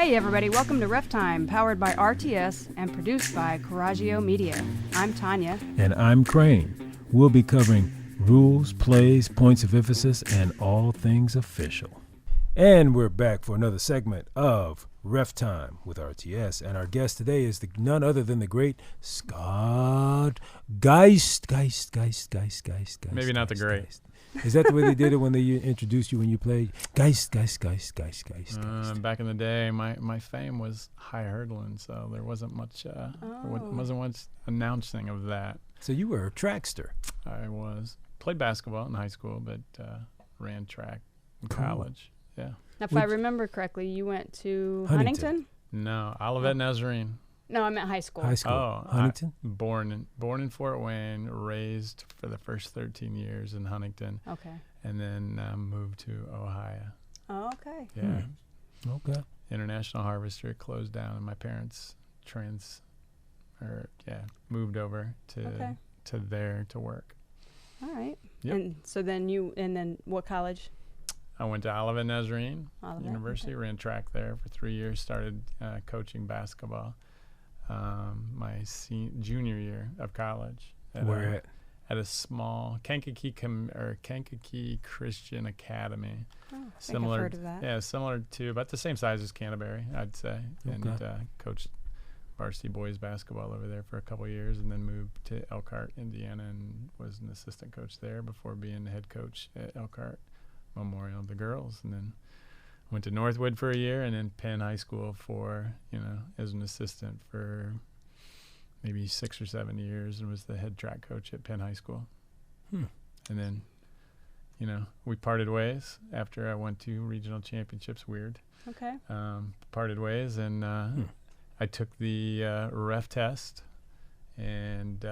Hey everybody, welcome to Ref Time, powered by RTS and produced by Coraggio Media. I'm Tanya. And I'm Crane. We'll be covering rules, plays, points of emphasis, and all things official. And we're back for another segment of Ref Time with RTS. And our guest today is none other than the great Scott Geist. Maybe not the great. Geist. Is that the way they did it when they introduced you when you played? Geist. Back in the day, my fame was high hurdling, so there wasn't much announcing of that. So you were a trackster. I played basketball in high school, but ran track in college. Yeah. Now, if I remember correctly, you went to Huntington? No, Olivet Nazarene. No, I meant high school. Oh, Huntington? Born in Fort Wayne, raised for the first 13 years in Huntington. Okay. And then moved to Ohio. Oh, okay. Yeah. Okay. International Harvester closed down, and my parents moved over to there to work. All right. Yep. And so then what college? I went to Olivet Nazarene University, ran track there for 3 years, started coaching basketball my junior year of college. Where at? At a small Kankakee Christian Academy. Oh, I think similar, I've heard of that. Yeah, similar to about the same size as Canterbury, I'd say. Okay. And coached varsity boys basketball over there for a couple of years, and then moved to Elkhart, Indiana, and was an assistant coach there before being the head coach at Elkhart Memorial of the girls. And then went to Northwood for a year, and then Penn High School as an assistant for maybe 6 or 7 years, and was the head track coach at Penn High School. And then, we parted ways after I went to regional championships. Weird. Okay. Parted ways, and I took the ref test and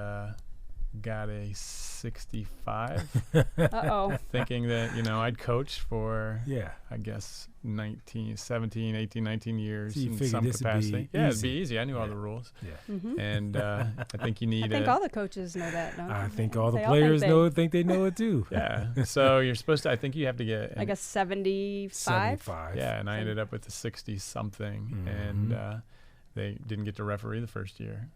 got a 65. Uh-oh. Thinking that, I'd coached for, Yeah. I guess, 19 years So you in figured some this would be capacity. Yeah, it'd easy. be easy. I knew all the rules. Yeah. Mm-hmm. And I think you need I think all the coaches know that, don't I they? think all the They players think they know it too. Yeah. So you're supposed to, I think you have to get... I guess 75? 75. Yeah, and I ended up with a 60-something, and they didn't get to referee the first year.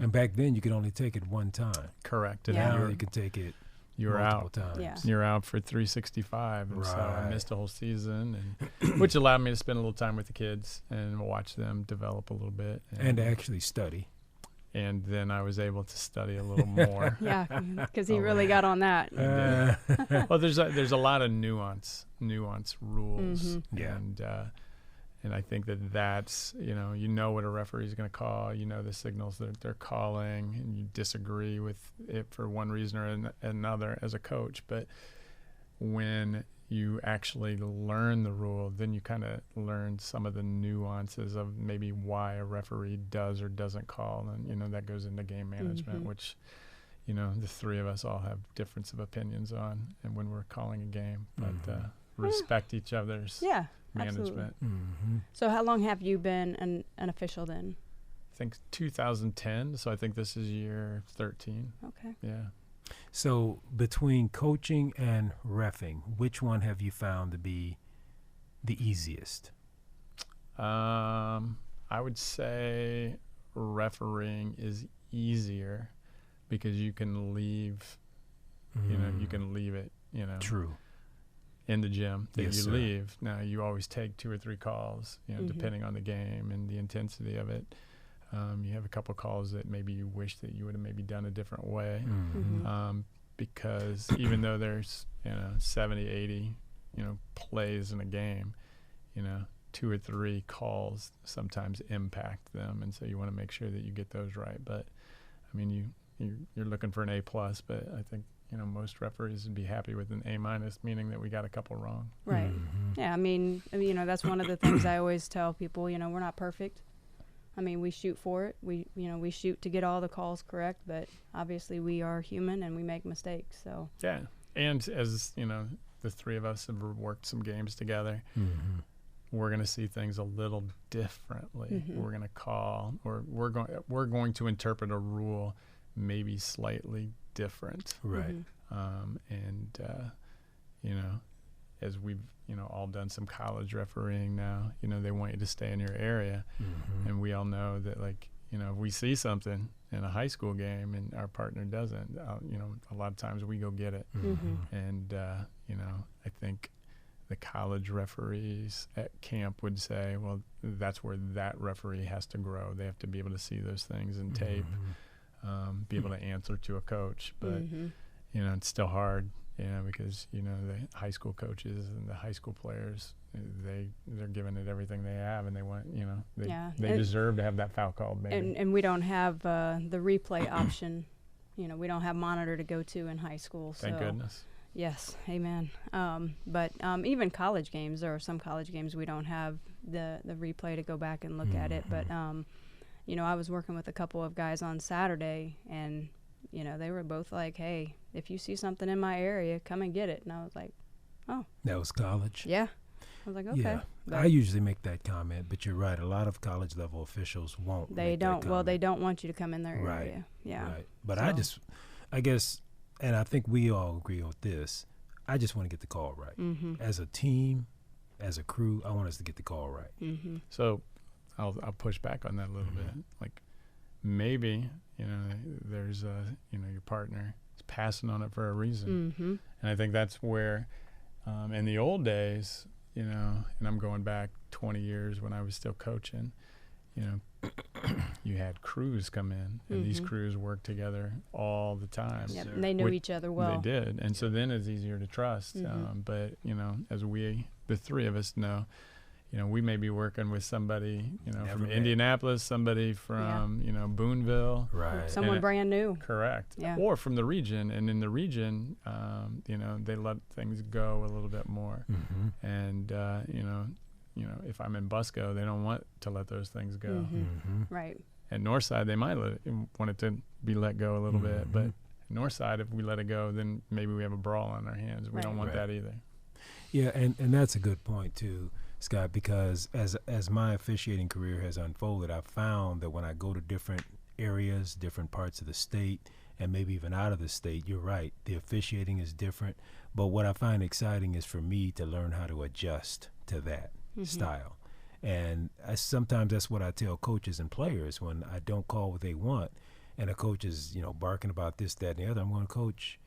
And back then you could only take it one time. Correct. And Yeah. Now you can take it you were multiple out. times. Yeah. You're out for 365, and so I Right. missed a whole season, and which allowed me to spend a little time with the kids and watch them develop a little bit. And actually study. And then I was able to study a little more. Yeah, because he really got on that. Well, there's a lot of nuance rules, Yeah. and I think that's what a referee is going to call, the signals that they're calling, and you disagree with it for one reason or another as a coach. But when you actually learn the rule, then you kind of learn some of the nuances of maybe why a referee does or doesn't call, and that goes into game management, which the three of us all have difference of opinions on, and when we're calling a game, but respect each other's management. Mm-hmm. So how long have you been an official then? I think 2010, so I think this is year 13. Okay. Yeah. So between coaching and reffing, which one have you found to be the easiest? I would say refereeing is easier because you can leave, you can leave it, True. in the gym that Yes, you sir. leave. Now, you always take 2 or 3 calls, depending on the game and the intensity of it. You have a couple calls that maybe you wish that you would have maybe done a different way. Because even though there's 70, 80 plays in a game, 2 or 3 calls sometimes impact them, and so you want to make sure that you get those right. But I mean, you're looking for an A+, but I think most referees would be happy with an A-, meaning that we got a couple wrong. Right. Yeah, I mean, that's one of the things I always tell people, we're not perfect. I mean, we shoot for it. We shoot to get all the calls correct, but obviously we are human and we make mistakes. So Yeah, and as the three of us have worked some games together, we're going to see things a little differently. We're going to call, or we're going to interpret a rule maybe slightly different. Right. as we've, all done some college refereeing now, they want you to stay in your area. Mm-hmm. And we all know that, like, if we see something in a high school game and our partner doesn't, a lot of times we go get it. Mm-hmm. And, I think the college referees at camp would say, well, that's where that referee has to grow. They have to be able to see those things in tape, be able to answer to a coach. But, it's still hard, because, the high school coaches and the high school players, they're giving it everything they have, and they want, they deserve to have that foul called, maybe. And we don't have the replay option. We don't have monitor to go to in high school. Thank goodness. Yes, amen. But even college games, there are some college games we don't have the replay to go back and look at it. But, I was working with a couple of guys on Saturday, and, they were both like, hey, if you see something in my area, come and get it. And I was like, oh. That was college? Yeah. I was like, okay. Yeah. I usually make that comment, but you're right. A lot of college-level officials won't They make don't. that comment. Well, they don't want you to come in their Right. area. Yeah. Right. But I guess, and I think we all agree with this, I just want to get the call right. Mm-hmm. As a team, as a crew, I want us to get the call right. Mm-hmm. So I'll push back on that a little bit. Like, maybe, there's your partner is passing on it for a reason. Mm-hmm. And I think that's where, in the old days, and I'm going back 20 years when I was still coaching, you had crews come in, and these crews worked together all the time. Yep. And they knew each other well. They did. And so then it's easier to trust. But, as the three of us know, we may be working with somebody, from Indianapolis, somebody from, Boonville. Right. Someone brand new. Correct. Yeah. Or from the region. And in the region, they let things go a little bit more. Mm-hmm. And, if I'm in Busco, they don't want to let those things go. Mm-hmm. Mm-hmm. Right. At Northside, they might want it to be let go a little bit. But Northside, if we let it go, then maybe we have a brawl on our hands. We don't want that either. Yeah, and that's a good point, too, Scott, because as my officiating career has unfolded, I've found that when I go to different areas, different parts of the state, and maybe even out of the state, you're right, the officiating is different. But what I find exciting is for me to learn how to adjust to that style. And sometimes that's what I tell coaches and players when I don't call what they want, and a coach is, barking about this, that, and the other. I'm going, Coach,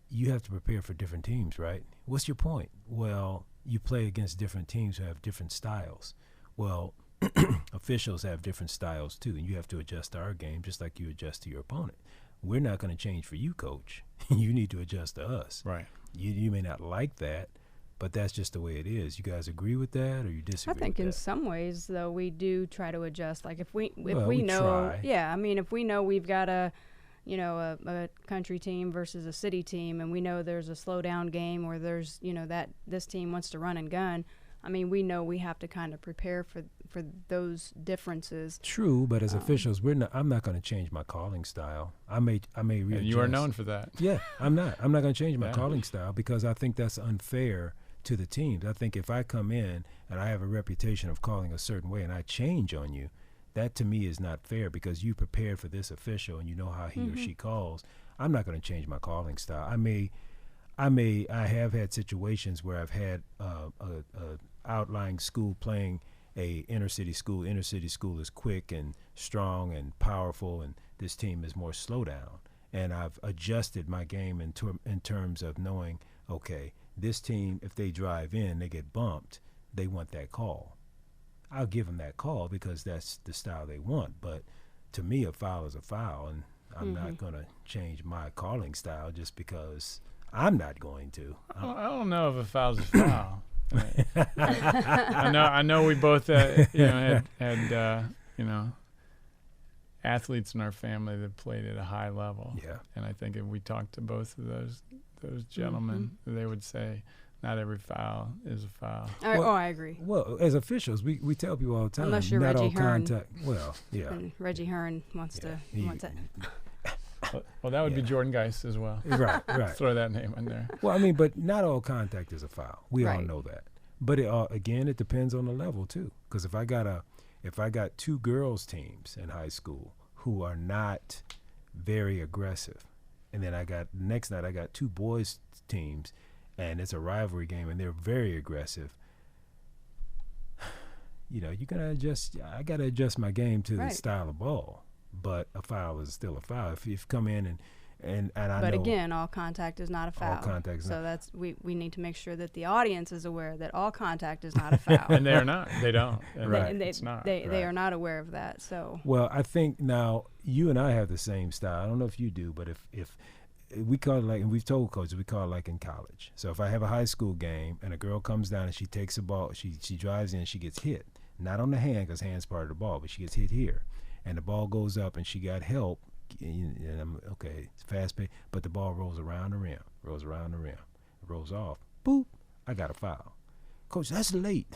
you have to prepare for different teams, right? What's your point? Well, you play against different teams who have different styles. Well, officials have different styles too, and you have to adjust to our game just like you adjust to your opponent. We're not going to change for you, Coach. You need to adjust to us. Right. You may not like that, but that's just the way it is. You guys agree with that, or you disagree with that? I think in some ways, though, we do try to adjust. Like if we know, try. Yeah, I mean, if we know we've got a country team versus a city team, and we know there's a slow down game, or there's, that this team wants to run and gun. I mean, we know we have to kind of prepare for those differences. True, but as officials, I'm not going to change my calling style. I may readjust. And you are known for that. Yeah, I'm not going to change my calling style because I think that's unfair to the teams. I think if I come in and I have a reputation of calling a certain way and I change on you, that to me is not fair because you prepared for this official and you know how he or she calls. I'm not going to change my calling style. I have had situations where I've had a outlying school playing a inner city school. Inner city school is quick and strong and powerful, and this team is more slow down. And I've adjusted my game in terms of knowing, okay, this team, if they drive in, they get bumped, they want that call. I'll give them that call because that's the style they want. But to me, a foul is a foul, and I'm not going to change my calling style just because I'm not going to. I don't know if a foul's a foul. I know we both had athletes in our family that played at a high level. Yeah. And I think if we talked to both of those gentlemen, they would say not every foul is a foul. I agree. Well, as officials, we tell people all the time, unless you're not Reggie all Hearn. contact. Well, yeah. And Reggie Hearn wants it. Well, that would be Jordan Geist as well. Right. Throw that name in there. Well, I mean, but not all contact is a foul. We all Right. know that. But it depends on the level too. Because if I got two girls teams in high school who are not very aggressive, and then next night I got two boys teams, and it's a rivalry game, and they're very aggressive. You know, you gotta adjust. I gotta adjust my game to the style of ball. But a foul is still a foul. If you come in and I but know again, all contact is not a foul. all contact is so not. That's we need to make sure that the audience is aware that all contact is not a foul. And they're not. They don't. And Right. It's not. They are not aware of that. So Well, I think now you and I have the same style. I don't know if you do, but if we call it like, and we've told coaches, we call it like in college. So if I have a high school game and a girl comes down and she takes a ball, she drives in, she gets hit. Not on the hand, because hand's part of the ball, but she gets hit here. And the ball goes up and she got help. And I'm, okay, it's fast paced, but the ball rolls around the rim, it rolls off. Boop, I got a foul. Coach, that's late.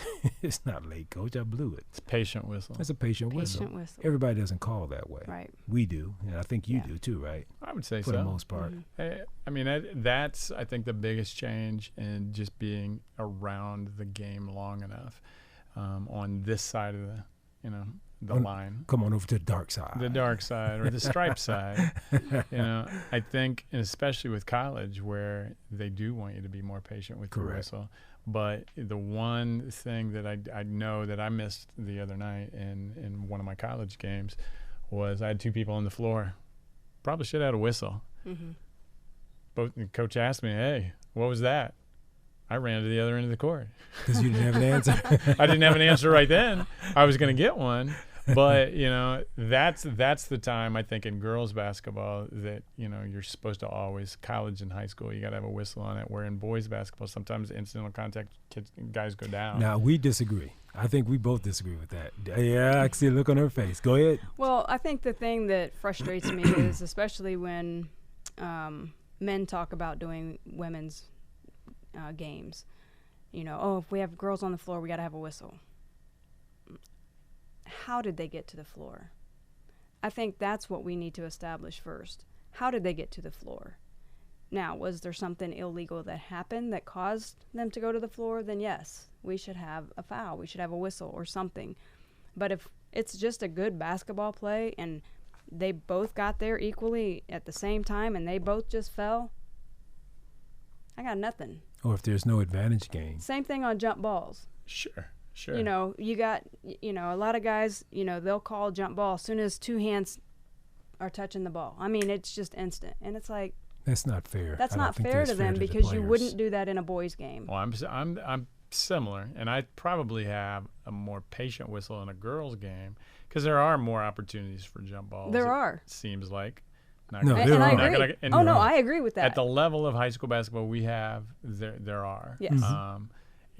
It's not late, Coach. I blew it. It's patient whistle. That's a patient whistle. Everybody doesn't call that way. Right. We do, and I think you do too, right? I would say For the most part. Mm-hmm. I mean, that's, I think, the biggest change in just being around the game long enough on this side of the line. Come on over to the dark side. The dark side or the striped side. I think, and especially with college, where they do want you to be more patient with your whistle. But the one thing that I know that I missed the other night in one of my college games was I had two people on the floor. Probably should have had a whistle. Mm-hmm. Both the coach asked me, "Hey, what was that?" I ran to the other end of the court. Because you didn't have an answer. I didn't have an answer right then. I was going to get one. But, that's the time, I think, in girls basketball that, you're supposed to always, college and high school, you got to have a whistle on it, where in boys basketball, sometimes incidental contact guys go down. Now, we disagree. I think we both disagree with that. Yeah, I can see a look on her face. Go ahead. Well, I think the thing that frustrates me is, especially when men talk about doing women's games, if we have girls on the floor, we got to have a whistle. How did they get to the floor? I think that's what we need to establish first. How did they get to the floor? Now, was there something illegal that happened that caused them to go to the floor? Then yes, we should have a foul. We should have a whistle or something. But if it's just a good basketball play and they both got there equally at the same time and they both just fell, I got nothing. Or if there's no advantage game. Same thing on jump balls. Sure. You got, a lot of guys, they'll call jump ball as soon as two hands are touching the ball. I mean, it's just instant. And it's like, that's not fair. That's not fair to them because you wouldn't do that in a boys game. Well, I'm similar, and I probably have a more patient whistle in a girls game because there are more opportunities for jump balls. There are. It seems like. I agree. I agree with that. At the level of high school basketball we have, there are. Yes.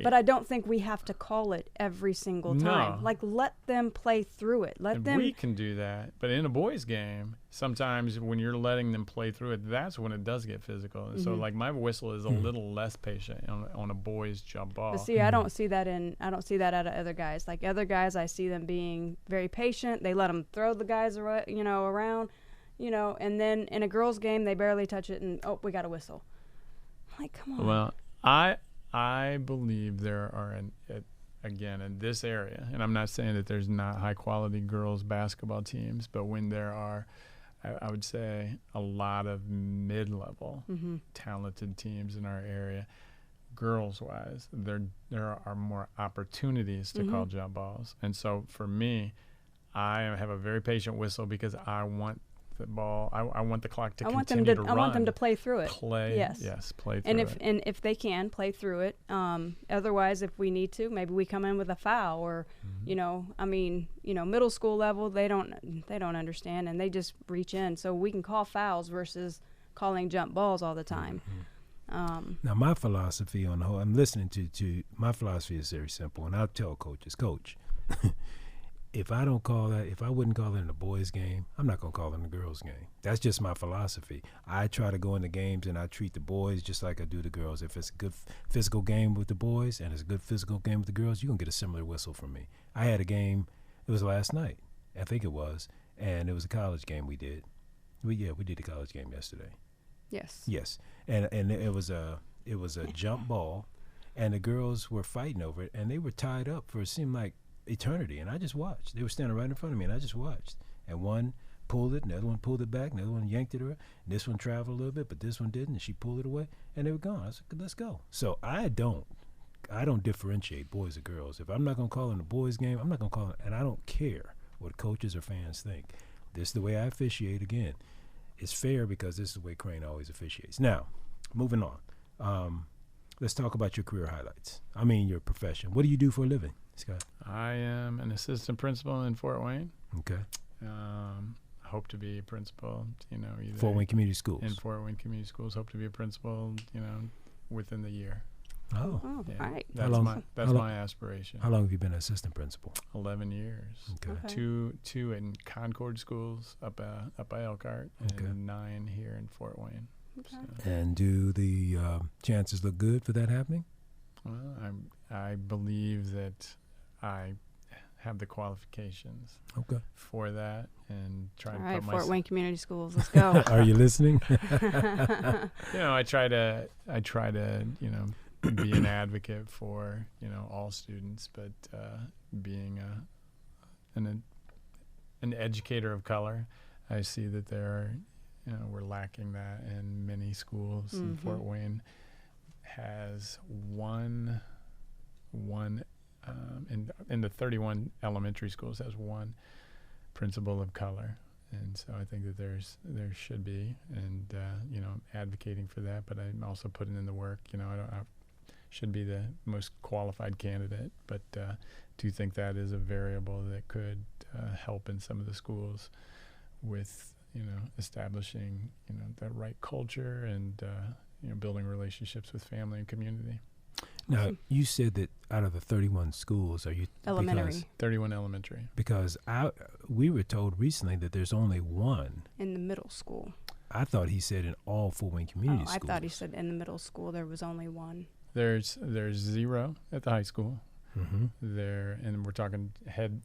But I don't think we have to call it every single time. No. Like, let them play through it. We can do that. But in a boys game, sometimes when you're letting them play through it, that's when it does get physical. And so, like, my whistle is a little less patient on a boys jump ball. But see, I don't see that out of other guys. Like, other guys, I see them being very patient. They let them throw the guys around, and then in a girls' game, they barely touch it, and, we got a whistle. I'm like, come on. Well, I believe there are, again, in this area, and I'm not saying that there's not high-quality girls basketball teams, but when there are, I would say, a lot of mid-level talented teams in our area, girls-wise, there are more opportunities to call jump balls. And so for me, I have a very patient whistle because I want the ball. I want the clock to continue to run. I want them to play through it. Play through it. And if they can play through it, otherwise, if we need to, maybe we come in with a foul or, middle school level, they don't understand and they just reach in. So we can call fouls versus calling jump balls all the time. Now, my philosophy on the whole, I'm listening to my philosophy is very simple, and I'll tell coaches, Coach, if I wouldn't call it in a boys' game, I'm not going to call it in a girls' game. That's just my philosophy. I try to go into games and I treat the boys just like I do the girls. If it's a good physical game with the boys and it's a good physical game with the girls, you're going to get a similar whistle from me. I had a game, it was last night, I think it was, and it was a college game we did. We did a college game yesterday. Yes. And it was a jump ball, and the girls were fighting over it, and they were tied up for it seemed like eternity, and I just watched. They were standing right in front of me, and I just watched. And one pulled it, and the other one pulled it back, and the other one yanked it around. And this one traveled a little bit, but this one didn't, and she pulled it away, and they were gone. I said, let's go. So I don't differentiate boys or girls. If I'm not going to call it a boys game, I'm not going to call it, and I don't care what coaches or fans think. This is the way I officiate. Again, it's fair because this is the way Crane always officiates. Now, moving on. Let's talk about your career highlights. I mean, your profession. What do you do for a living, Scott? I am an assistant principal in Fort Wayne. Okay. Hope to be a principal, either Fort Wayne Community Schools. In Fort Wayne Community Schools, hope to be a principal, within the year. Oh, all right. That's my aspiration. How long have you been an assistant principal? 11 years. Okay. Two in Concord schools up by Elkhart, and 9 here in Fort Wayne. Okay. So. And do the chances look good for that happening? Well, I believe that I have the qualifications for that, and try all to right, put Fort myself. Wayne Community Schools. Let's go. Are you listening? I try to be an advocate for all students, but being an educator of color, I see that there are we're lacking that in many schools. Mm-hmm. And Fort Wayne has one in the 31 elementary schools has one principal of color, and so I think that there should be, and advocating for that. But I'm also putting in the work. I should be the most qualified candidate, but do think that is a variable that could help in some of the schools with establishing that right culture and building relationships with family and community. Now, you said that out of the 31 schools, are you Elementary. 31 elementary. Because we were told recently that there's only one. In the middle school. I thought he said in all Fort Wayne Community I Schools. thought he said in the middle school there was only one. There's 0 at the high school. Mm-hmm. There, and we're talking head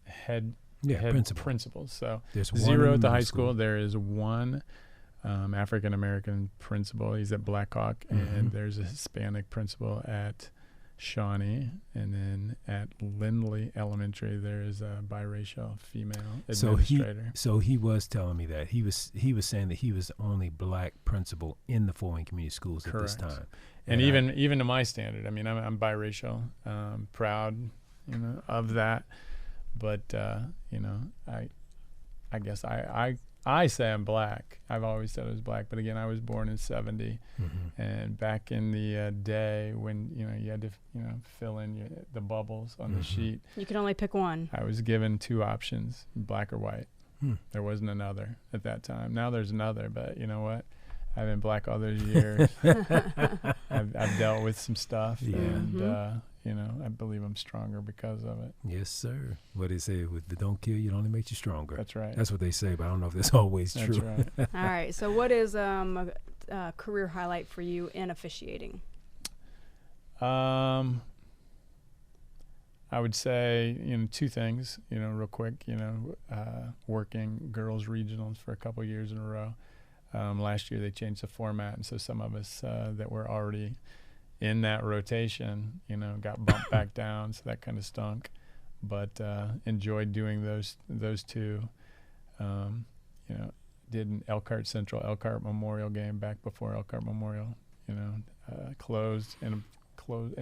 principals. So there's 0 at the high school. There is one African American principal. He's at Blackhawk, and there's a Hispanic principal at Shawnee, and then at Lindley Elementary there is a biracial female administrator. So he was telling me that he was saying that he was the only black principal in the Fort Wayne Community Schools at this time. And even to my standard, I mean, I'm biracial, proud, of that. But I guess I say I'm black. I've always said I was black, but again, I was born in '70, and back in the day when you had to fill in the bubbles on the sheet. You could only pick one. I was given 2 options: black or white. There wasn't another at that time. Now there's another, but you know what? I've been black all those years. I've dealt with some stuff, and I believe I'm stronger because of it. Yes, sir. What they say, if it don't kill you, it only makes you stronger. That's right. That's what they say, but I don't know if that's always true. That's right. All right. So what is a career highlight for you in officiating? I would say, 2 things, real quick, working girls regionals for a couple years in a row. Last year they changed the format, and so some of us that were already in that rotation, got bumped back down, so that kind of stunk. But enjoyed doing those 2. Did an Elkhart Central Elkhart Memorial game back before Elkhart Memorial, closed in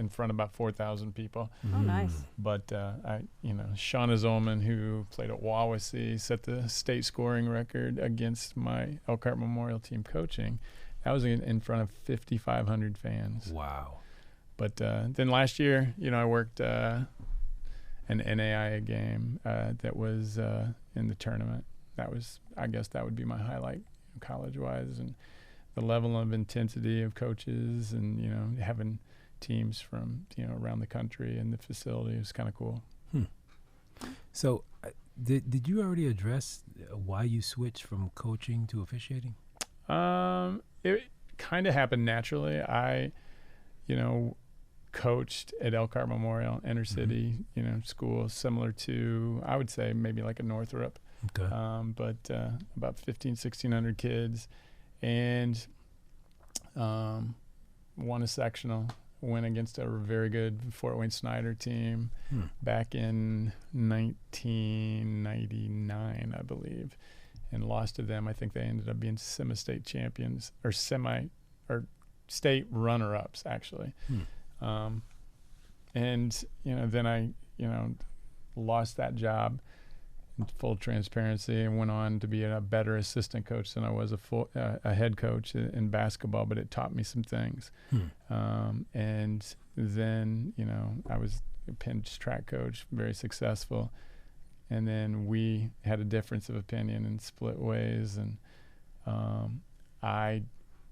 front of about 4,000 people. Oh, nice. But Shauna Zolman, who played at Wawasee, set the state scoring record against my Elkhart Memorial team coaching. That was in front of 5,500 fans. Wow. But then last year, I worked an NAIA game that was in the tournament. I guess that would be my highlight college-wise, and the level of intensity of coaches, and having teams from around the country and the facility is kind of cool. So did you already address why you switched from coaching to officiating? It kind of happened naturally. I coached at Elkhart Memorial inner city school, similar to, I would say, maybe like a Northrop. Okay. But about 1,600 kids, and won a sectional. Went against a very good Fort Wayne Snyder team back in 1999, I believe. and lost to them. I think they ended up being semi-state champions or state runner-ups, actually. And, then I, lost that job in full transparency and went on to be a better assistant coach than I was a head coach in basketball, but it taught me some things. And then, I was a pinch track coach, very successful. And then we had a difference of opinion and split ways. And I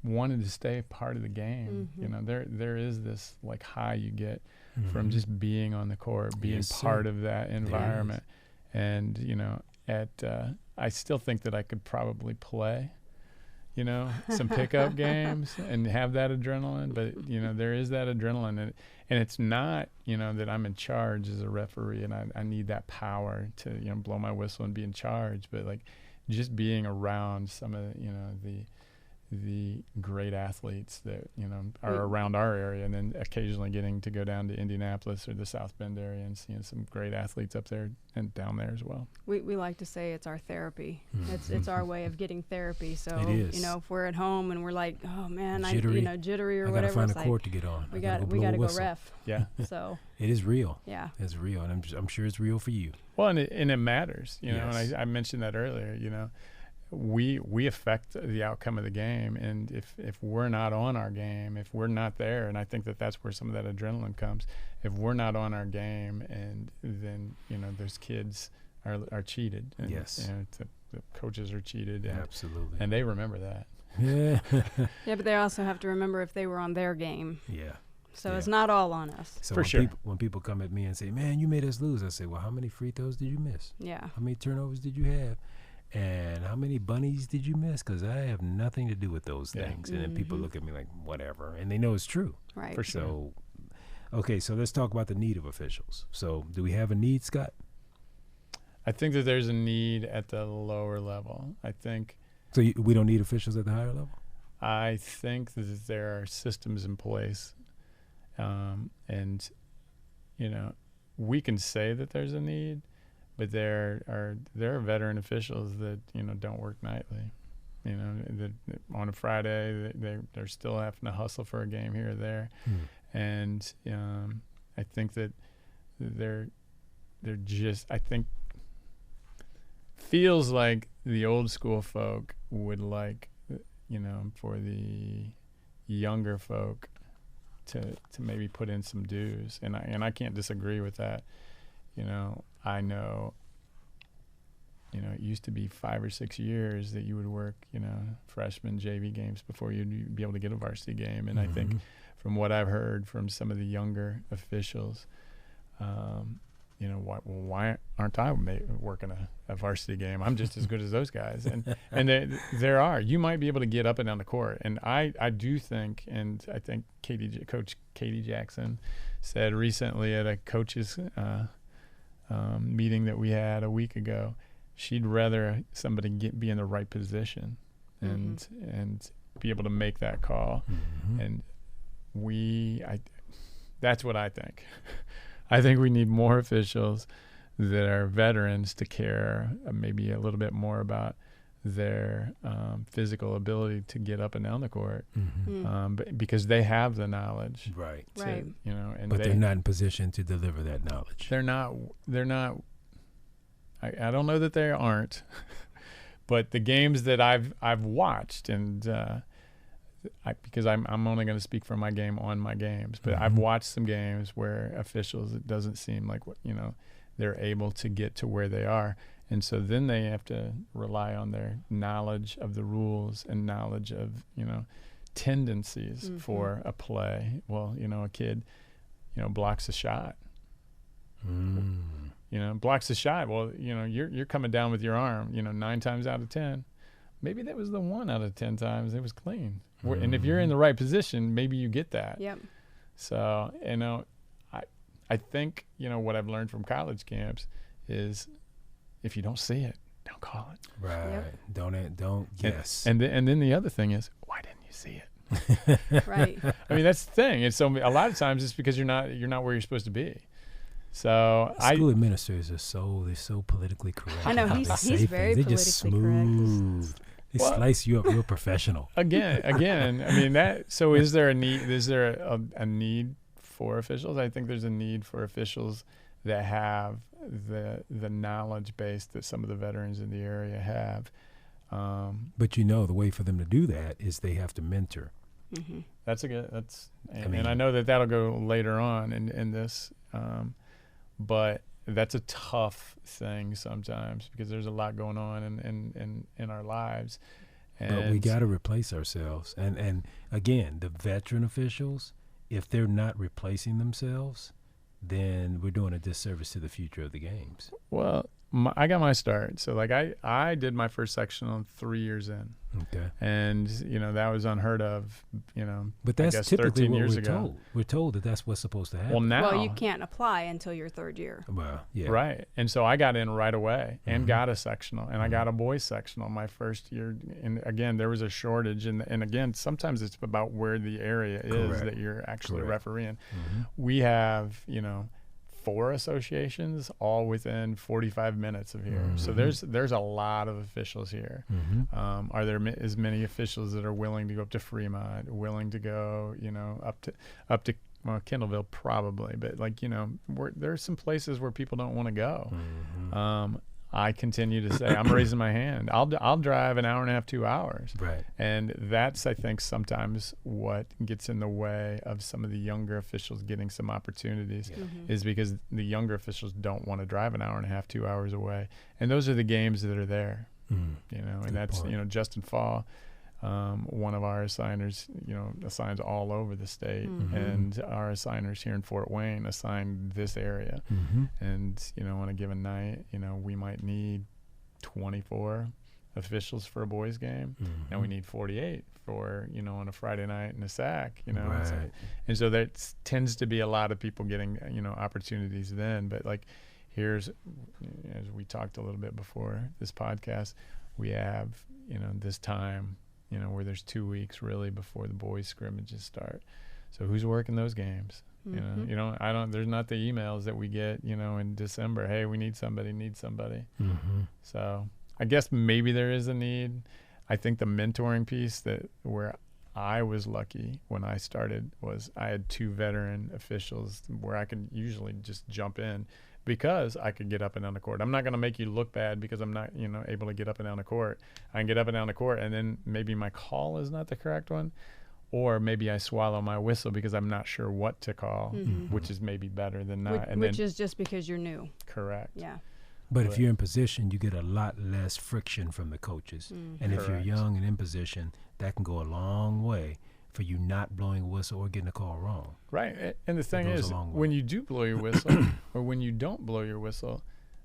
wanted to stay part of the game. There is this like high you get from just being on the court, being part of that environment. And, I still think that I could probably play, some pickup games and have that adrenaline. But, there is that adrenaline. And it's not, that I'm in charge as a referee and I need that power to, blow my whistle and be in charge. But, like, just being around some of, the great athletes that are around our area, and then occasionally getting to go down to Indianapolis or the South Bend area and seeing some great athletes up there and down there as well. We like to say it's our therapy. It's our way of getting therapy. So it is. If we're at home and we're like, oh man, jittery, jittery or I whatever, gotta find a court to get on. We got to go ref. Yeah. So it is real. Yeah, it's real, and I'm sure it's real for you. Well, and it matters. Yes. And I mentioned that earlier. We affect the outcome of the game, and if we're not on our game, if we're not there, and I think that's where some of that adrenaline comes. If we're not on our game, and then those kids are cheated, and the coaches are cheated, and, absolutely, and they remember that. Yeah. Yeah, but they also have to remember if they were on their game. Yeah. So it's not all on us. So for sure. When people come at me and say, "Man, you made us lose," I say, "Well, how many free throws did you miss? Yeah. How many turnovers did you have? And how many bunnies did you miss? Because I have nothing to do with those things." And then people look at me like, whatever. And they know it's true. Right. For sure. So, okay, so let's talk about the need of officials. So do we have a need, Scott? I think that there's a need at the lower level. I think. So we don't need officials at the higher level? I think that there are systems in place. And, we can say that there's a need. But there are veteran officials that don't work nightly. That on a Friday they're still having to hustle for a game here or there, and I think that they're just feels like the old school folk would like for the younger folk to maybe put in some dues, and I can't disagree with that. I know, it used to be 5 or 6 years that you would work, freshman JV games before you'd be able to get a varsity game. And I think from what I've heard from some of the younger officials, why aren't I working a varsity game? I'm just as good as those guys. And you might be able to get up and down the court. And I do think, and I think Coach Katie Jackson said recently at a coach's meeting that we had a week ago, she'd rather somebody be in the right position and be able to make that call. And that's what I think. I think we need more officials that are veterans to care maybe a little bit more about their physical ability to get up and down the court, but because they have the knowledge, right? And but they're not in position to deliver that knowledge. They're not. I don't know that they aren't, but the games that I've watched, and because I'm only going to speak for my game on my games, but I've watched some games where officials, it doesn't seem like they're able to get to where they are. And so then they have to rely on their knowledge of the rules and knowledge of, tendencies for a play. Well, a kid, blocks a shot. Blocks a shot. Well, you're coming down with your arm, 9 times out of 10. Maybe that was the 1 out of 10 times it was clean. And if you're in the right position, maybe you get that. Yep. So, I think, what I've learned from college camps is, if you don't see it, don't call it. Right. Yep. Don't guess. And then the other thing is, why didn't you see it? Right. I mean, that's the thing. And so a lot of times it's because you're not where you're supposed to be. So school administrators are they're so politically correct. I know, How he's they say very things. They're just politically smooth. They Well- slice you up real professional. again, I mean that. So is there a need? Is there a need for officials? I think there's a need for officials that have the knowledge base that some of the veterans in the area have. But the way for them to do that is they have to mentor. Mm-hmm. And I know that'll go later on in this, but that's a tough thing sometimes because there's a lot going on in our lives. But we got to replace ourselves. And again, the veteran officials, if they're not replacing themselves, then we're doing a disservice to the future of the games. Well, I got my start. So like I did my first sectional 3 years in. Okay. And, that was unheard of, But that's I guess typically 13 what years we're ago. told. We're told that that's what's supposed to happen. Well, now. Well, you can't apply until your third year. Well, yeah. Right. And so I got in right away and Mhm. got a sectional, and I got a boys sectional my first year. And again, there was a shortage. And again, sometimes it's about where the area is Correct. that you're actually Correct. refereeing. Mhm. We have, 4 associations all within 45 minutes of here. So Mhm. there's a lot of officials here. Mhm. Are there as many officials that are willing to go up to Fremont, willing to go, up to well, Kendallville probably, but there's some places where people don't want to go. Mhm. I continue to say I'm raising my hand. I'll drive an hour and a half, 2 hours. Right. And that's, I think, sometimes what gets in the way of some of the younger officials getting some opportunities Mm-hmm. is because the younger officials don't want to drive an hour and a half, 2 hours away. And those are the games that are there, Mm. and Good that's, point. Justin Fall, one of our assigners, assigns all over the state. Mhm. And our assigners here in Fort Wayne assign this area. Mhm. And, on a given night, we might need 24 officials for a boys game. Mhm. And we need 48 for, on a Friday night in a SAC, Right. And so that tends to be a lot of people getting, opportunities then. But here's, as we talked a little bit before this podcast, we have, this time, where there's 2 weeks really before the boys scrimmages start. So who's working those games? Mhm. There's not the emails that we get, in December. Hey, we need somebody. Mhm. So I guess maybe there is a need. I think the mentoring piece where I was lucky when I started was I had 2 veteran officials where I could usually just jump in because I could get up and down the court. I'm not going to make you look bad because I'm not, able to get up and down the court. I can get up and down the court, and then maybe my call is not the correct one, or maybe I swallow my whistle because I'm not sure what to call, Mhm. which is maybe better than not. Which is just because you're new. Correct. Yeah. But if you're in position, you get a lot less friction from the coaches. Mhm. And if you're Correct. young and in position, that can go a long way for you not blowing a whistle or getting a call wrong. Right. And the thing goes is, a long way. when you do blow your whistle or when you don't blow your whistle,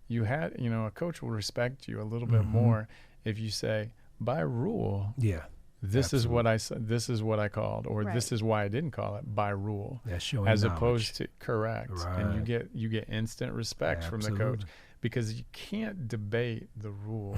a coach will respect you a little bit Mhm. more if you say, by rule, Yeah. this is what I said, this is what I called, or Right. this is why I didn't call it by rule. That's showing As knowledge. opposed to correct. And Right. you get instant respect from the coach Absolutely. because you can't debate the rule.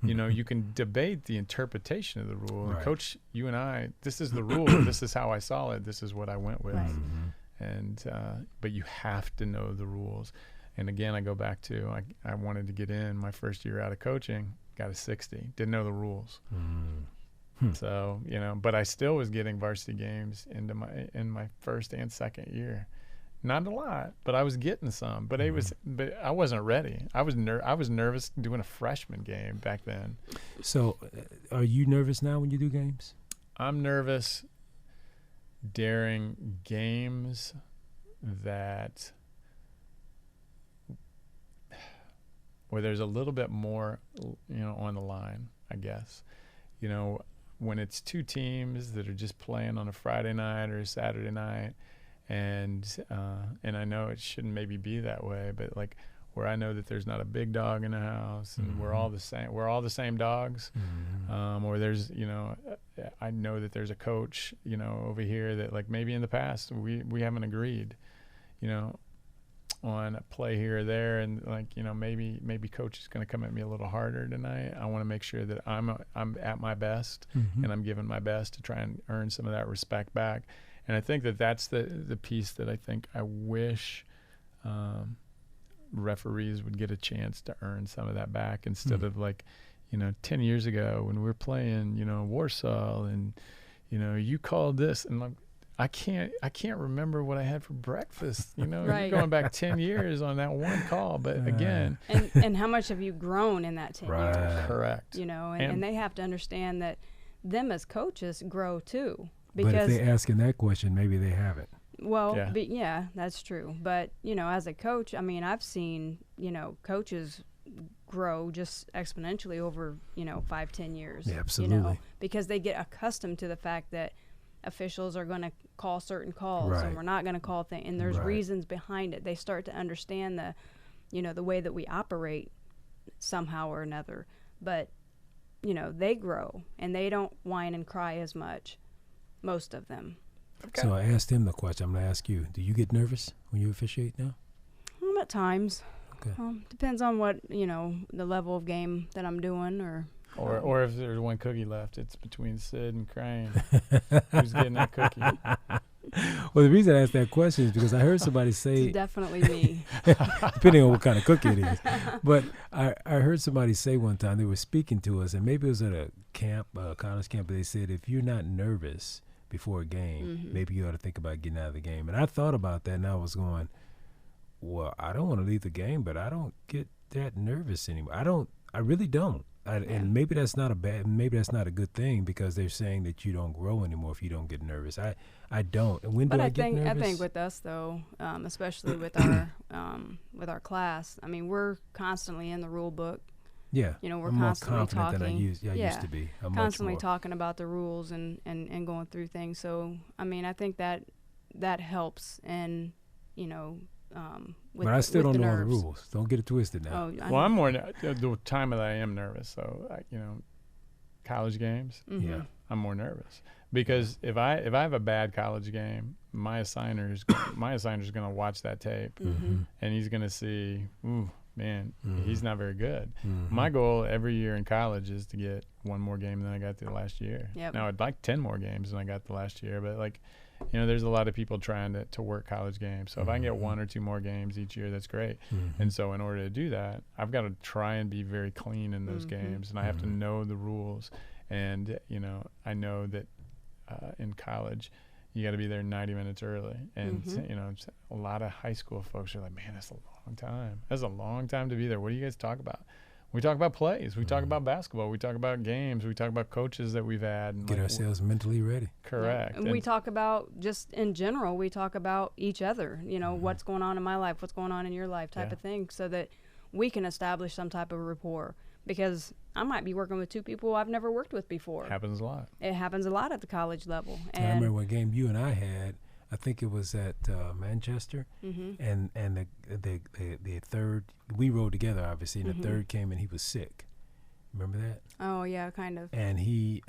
You can debate the interpretation of the rule. And Right. coach, you and I, this is the rule. This is how I saw it. This is what I went with. Right. Mhm. And but you have to know the rules. And again, I go back to I wanted to get in my first year out of coaching, got a 60, didn't know the rules. So but I still was getting varsity games in my first and second year. Not a lot, but I was getting some. But but I wasn't ready. I was nervous doing a freshman game back then. So, are you nervous now when you do games? I'm nervous during games where there's a little bit more, on the line, I guess. When it's 2 teams that are just playing on a Friday night or a Saturday night, and I know it shouldn't maybe be that way, but where I know that there's not a big dog in the house and we're all the same dogs, or there's I know that there's a coach over here that maybe in the past we haven't agreed on a play here or there, and maybe coach is going to come at me a little harder tonight. I want to make sure that I'm at my best and I'm giving my best to try and earn some of that respect back. And I think that that's the piece that I think I wish referees would get a chance to earn some of that back instead of like, 10 years ago when we were playing, Warsaw and, you called this and like, I can't remember what I had for breakfast. Right. You're going back 10 years on that one call. But again. And how much have you grown in that 10 Right. years? Correct. And they have to understand that them as coaches grow too. But if they're asking that question, maybe they haven't. Well, yeah, that's true. But, as a coach, I mean, I've seen, coaches grow just exponentially over, 5-10 years. Yeah, absolutely. Because they get accustomed to the fact that officials are going to call certain calls Right. and we're not going to call things. And there's Right. reasons behind it. They start to understand the way that we operate somehow or another. But, they grow and they don't whine and cry as much, most of them. Okay. So I asked him the question. I'm going to ask you, do you get nervous when you officiate now? At times. Okay. Depends on what, the level of game that I'm doing Or if there's one cookie left, it's between Sid and Crane. Who's getting that cookie? Well, the reason I asked that question is because I heard somebody say, It's definitely me. depending on what kind of cookie it is. But I heard somebody say one time, they were speaking to us, and maybe it was at a camp, college camp, but they said, if you're not nervous before a game, maybe you ought to think about getting out of the game. And I thought about that, and I was going, well, I don't want to leave the game, but I don't get that nervous anymore. I really don't. And maybe that's not a good thing because they're saying that you don't grow anymore if you don't get nervous. I don't. And when do I get nervous? I think with us though, especially with our class, I mean, we're constantly in the rule book. Yeah. We're I'm more constantly confident talking. than I used to be. I'm constantly much more. talking about the rules and going through things. So, I mean, I think that helps and, with, but I still don't know all the nerves. rules. Don't get it twisted now. Well, I'm more the time that I am nervous. So, college games, Yeah. I'm more nervous because if I have a bad college game, my assigner's going to watch that tape and he's going to see, ooh, man, he's not very good. My goal every year in college is to get one more game than I got the last year. Yep. Now I'd like 10 more games than I got the last year, but like, there's a lot of people trying to work college games. So if I can get 1 or 2 more games each year, that's great. And so in order to do that, I've got to try and be very clean in those games, and I have to know the rules. And, I know that in college, you got to be there 90 minutes early. And, a lot of high school folks are like, man, that's a long time. That's a long time to be there. What do you guys talk about? We talk about plays. We talk about basketball. We talk about games. We talk about coaches that we've had. And get ourselves mentally ready. Correct. Yeah. And we talk about, just in general, we talk about each other, what's going on in my life, what's going on in your life type of thing, so that we can establish some type of rapport. Because I might be working with 2 people I've never worked with before. Happens a lot. It happens a lot at the college level. And I remember one game you and I had, I think it was at Manchester, and the third, we rode together obviously, and the third came and he was sick. Remember that? Oh yeah, kind of. And we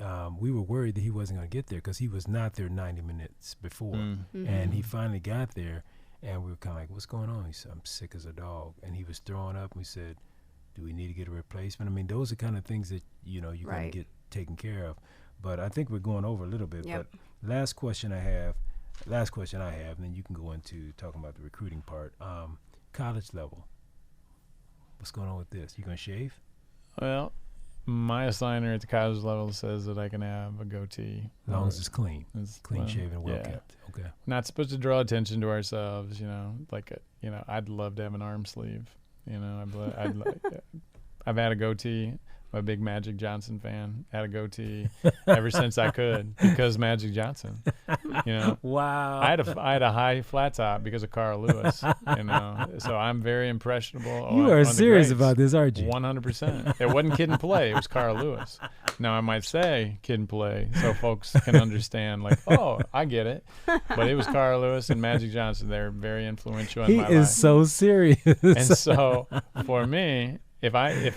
were worried that he wasn't going to get there because he was not there 90 minutes before. And he finally got there, and we were kind of like, what's going on? He said, I'm sick as a dog. And he was throwing up, and we said, do we need to get a replacement? I mean, those are kind of things that, you're going to get taken care of. But I think we're going over a little bit. Yep. But last question I have, and then you can go into talking about the recruiting part. College level. What's going on with this? You going to shave? Well, my assigner at the college level says that I can have a goatee. As long as it's clean. It's clean shaven, well kept. Okay. Not supposed to draw attention to ourselves, I'd love to have an arm sleeve. I've had a goatee. I'm a big Magic Johnson fan. Had a goatee ever since I could because Magic Johnson. Wow. I had a high flat top because of Carl Lewis. So I'm very impressionable. You are serious about this, aren't you? 100%. It wasn't Kid and Play. It was Carl Lewis. Now I might say Kid and Play so folks can understand. Like, oh, I get it. But it was Carl Lewis and Magic Johnson. They're very influential in my life. He is so serious. And so for me, if I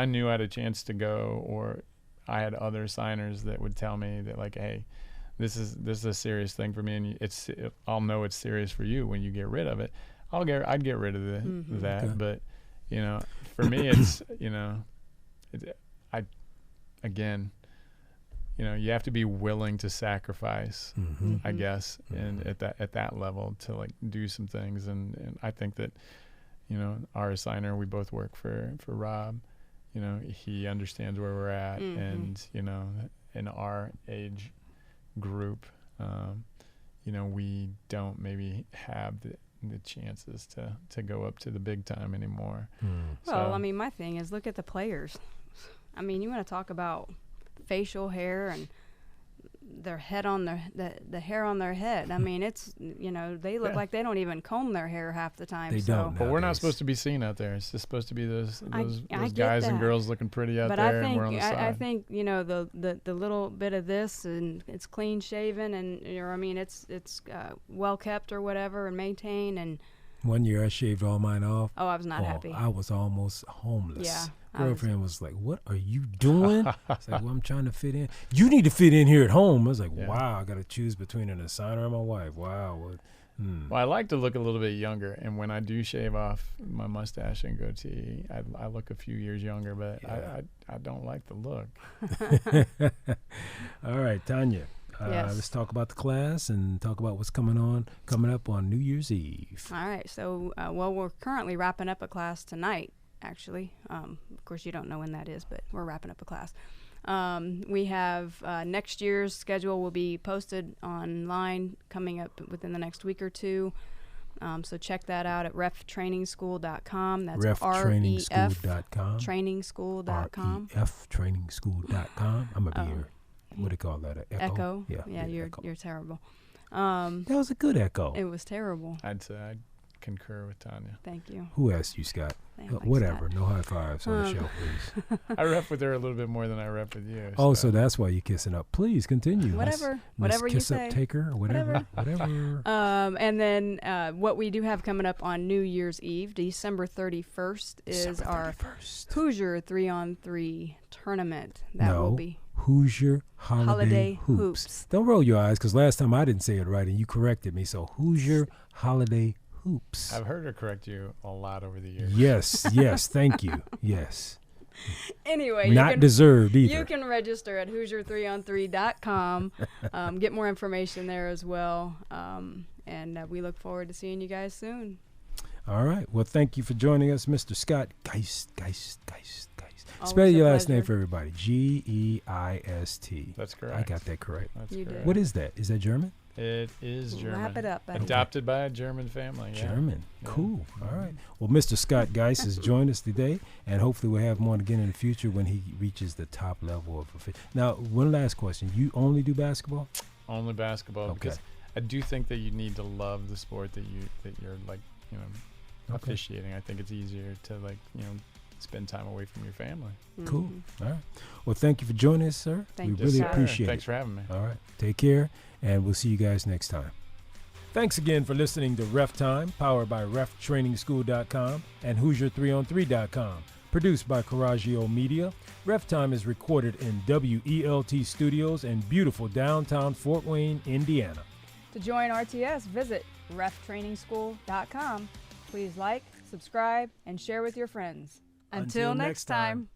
knew I had a chance to go, or I had other signers that would tell me that, like, hey, this is a serious thing for me, and I'll know it's serious for you when you get rid of it. I'd get rid of that. Okay. But for me, it's you have to be willing to sacrifice, I guess, and at that level to like do some things, and I think that our assigner, we both work for Rob. He understands where we're at, and in our age group, we don't maybe have the chances to go up to the big time anymore. Well, I mean, my thing is, look at the players. I mean, you want to talk about facial hair and their head on the hair on their head. I mean, it's they look like they don't even comb their hair half the time. They don't. But we're not supposed to be seen out there. It's just supposed to be those I guys that. And girls looking pretty out but there, I think, and we're on the side. I think the little bit of this, and it's clean shaven, and it's well kept or whatever, and maintained. And one year I shaved all mine off. I was not happy. I was almost homeless. Yeah. Girlfriend was like, "What are you doing?" I was like, "Well, I'm trying to fit in." "You need to fit in here at home." I was like, "Wow, I got to choose between an assigner and my wife." Wow. Well, I like to look a little bit younger, and when I do shave off my mustache and goatee, I look a few years younger, but I don't like the look. All right, Tanya. Yes. Let's talk about the class and talk about what's coming up on New Year's Eve. All right. So, we're currently wrapping up a class tonight, actually. Of course, you don't know when that is, but we're wrapping up a class. We have next year's schedule will be posted online coming up within the next week or two. So check that out at reftrainingschool.com. That's reftrainingschool.com. Trainingschool.com. reftrainingschool.com. I'm going to be here. What do you call that? Echo? Yeah, you're terrible. That was a good echo. It was terrible. I'd say I concur with Tanya. Thank you. Who asked you, Scott? Whatever. Scott. No high fives on the show, please. I rep with her a little bit more than I rep with you. Oh, so that's why you're kissing up. Please continue. Whatever Miss you kiss say. Up taker, or whatever. And then what we do have coming up on New Year's Eve, December 31st, is our Hoosier 3-on-3 tournament. That will be Hoosier Holiday Hoops. Don't roll your eyes, because last time I didn't say it right and you corrected me. So Hoosier Holiday Hoops. I've heard her correct you a lot over the years. Yes, thank you. Yes. Anyway, not deserved either. You can register at Hoosier3on3.com. Get more information there as well. And we look forward to seeing you guys soon. All right. Well, thank you for joining us, Mr. Scott Geist. Always Spell your last pleasure. name for everybody. Geist. That's correct. I got that correct. That's you correct. did. What is that? Is that German? It is German. Wrap it up. Adopted by a German family. Yeah. German. Yeah. Cool. All right. Well, Mr. Scott Geist has joined us today, and hopefully we'll have him on again in the future when he reaches the top level of official. Now, one last question. You only do basketball? Only basketball. Okay. Because I do think that you need to love the sport that you're like, officiating. I think it's easier to spend time away from your family. Cool. All right. Well, thank you for joining us, sir. Thank we you, really sir. appreciate it. Thanks for having me. All right. Take care, and we'll see you guys next time. Thanks again for listening to Ref Time, powered by reftrainingschool.com and Hoosier3on3.com. Produced by Coraggio Media, Ref Time is recorded in WELT Studios in beautiful downtown Fort Wayne, Indiana. To join RTS, visit reftrainingschool.com. Please like, subscribe, and share with your friends. Until next time.